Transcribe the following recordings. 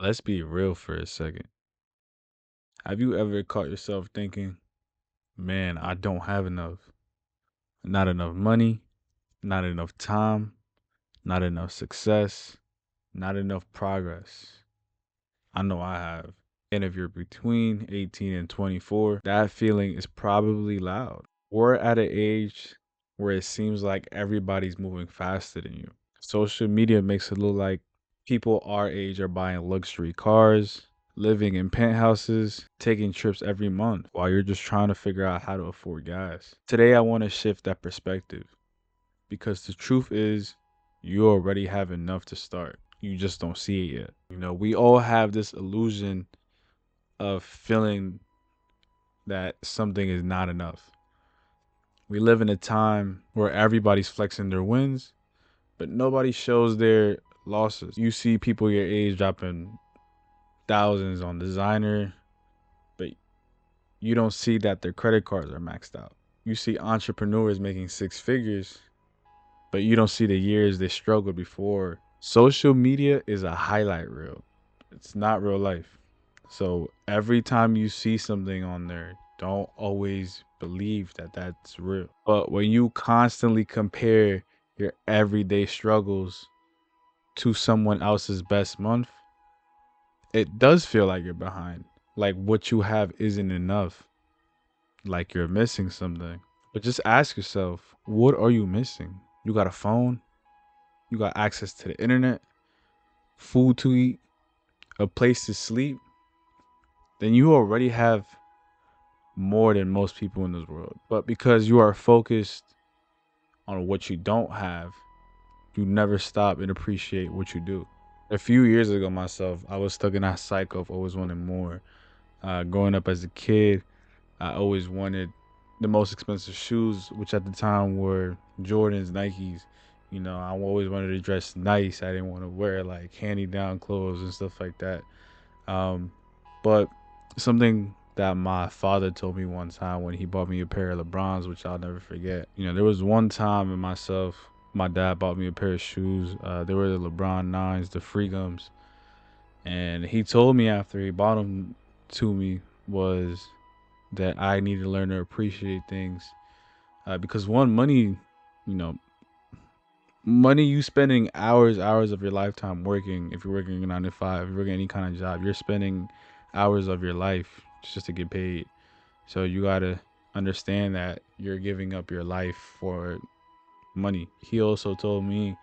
Let's be real for a second. Have you ever caught yourself thinking, man, I don't have enough? Not enough money, not enough time, not enough success, not enough progress. I know I have. And if you're between 18 and 24, that feeling is probably loud. We're at an age where it seems like everybody's moving faster than you. Social media makes it look like people our age are buying luxury cars, living in penthouses, taking trips every month while you're just trying to figure out how to afford gas. Today, I want to shift that perspective because the truth is, you already have enough to start. You just don't see it yet. We all have this illusion of feeling that something is not enough. We live in a time where everybody's flexing their wins, but nobody shows their losses. You see people your age dropping thousands on designer, but you don't see that their credit cards are maxed out. You see entrepreneurs making six figures, but you don't see the years they struggled before. Social media is a highlight reel. It's not real life. So every time you see something on there, don't always believe that that's real. But when you constantly compare your everyday struggles to someone else's best month, it does feel like you're behind. Like what you have isn't enough. Like you're missing something. But just ask yourself, what are you missing? You got a phone, you got access to the internet, food to eat, a place to sleep, then you already have more than most people in this world. But because you are focused on what you don't have, you never stop and appreciate what you do. A few years ago, myself, I was stuck in that cycle of always wanting more. Growing up as a kid, I always wanted the most expensive shoes, which at the time were Jordans, Nikes. I always wanted to dress nice. I didn't want to wear like handy down clothes and stuff like that. Um, but something that my father told me one time when he bought me a pair of LeBrons, which I'll never forget. There was one time in myself, my dad bought me a pair of shoes. They were the LeBron 9s, the free gums. And he told me after he bought them to me was that I need to learn to appreciate things. Because one, you know, money you spending hours of your lifetime working. If you're working a 9 to 5, if you're working any kind of job, you're spending hours of your life just to get paid. So you gotta understand that you're giving up your life for money. He also told me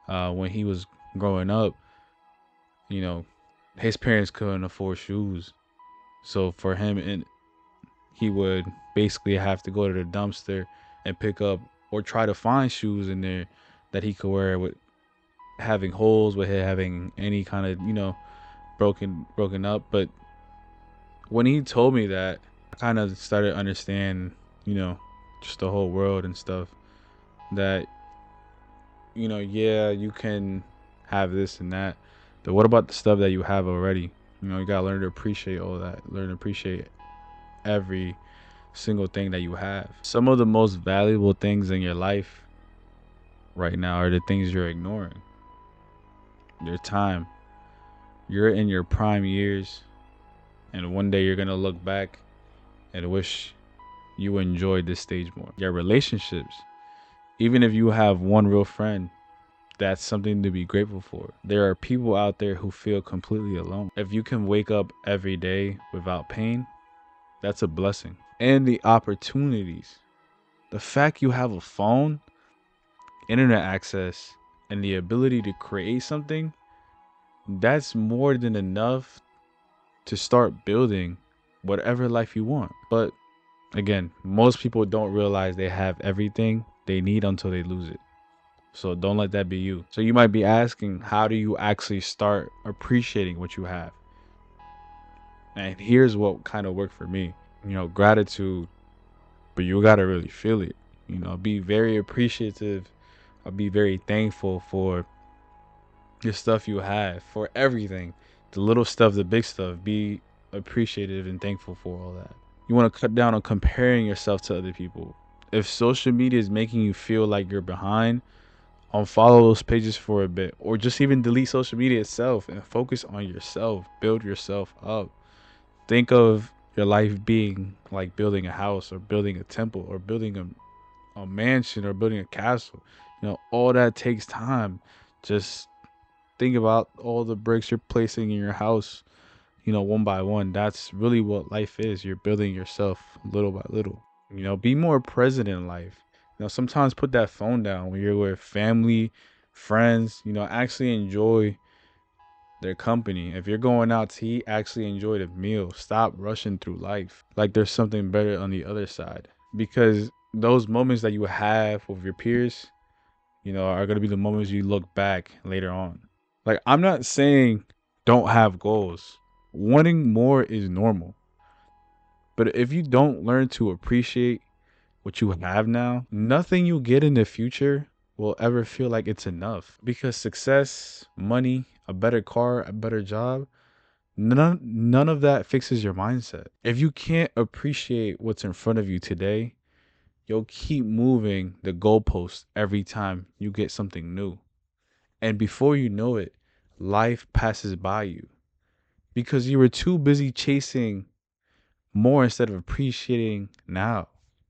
when he was growing up, you know, his parents couldn't afford shoes. So for him, and he would basically have to go to the dumpster and pick up or try to find shoes in there that he could wear with having holes, with it having any kind of broken up. But when he told me that, I kind of started to understand, you know, just the whole world and stuff. That yeah, you can have this and that, but what about the stuff that you have already? You gotta learn to appreciate all that. Learn to appreciate every single thing that you have. Some of the most valuable things in your life right now are the things you're ignoring. Your time. You're in your prime years, and one day you're gonna look back and wish you enjoyed this stage more. Your relationships. Even if you have one real friend, that's something to be grateful for. There are people out there who feel completely alone. If you can wake up every day without pain, that's a blessing. And the opportunities. The fact you have a phone, internet access, and the ability to create something, that's more than enough to start building whatever life you want. But again, most people don't realize they have everything they need until they lose it. So don't let that be you. So you might be asking, how do you actually start appreciating what you have? And here's what kind of worked for me. Gratitude, but you gotta really feel it. Be very appreciative, or be very thankful for your stuff you have, for everything. The little stuff, the big stuff. Be appreciative and thankful for all that. You want to cut down on comparing yourself to other people. If social media is making you feel like you're behind, unfollow those pages for a bit, or just even delete social media itself and focus on yourself. Build yourself up. Think of your life being like building a house or building a temple or building a mansion or building a castle. All that takes time. Just think about all the bricks you're placing in your house, one by one. That's really what life is. You're building yourself little by little. Be more present in life. Sometimes put that phone down when you're with family, friends, actually enjoy their company. If you're going out to eat, actually enjoy the meal. Stop rushing through life like there's something better on the other side. Because those moments that you have with your peers, are going to be the moments you look back later on. Like, I'm not saying don't have goals. Wanting more is normal. But if you don't learn to appreciate what you have now, nothing you get in the future will ever feel like it's enough. Because success, money, a better car, a better job, none of that fixes your mindset. If you can't appreciate what's in front of you today, you'll keep moving the goalpost every time you get something new. And before you know it, life passes by you because you were too busy chasing more instead of appreciating now.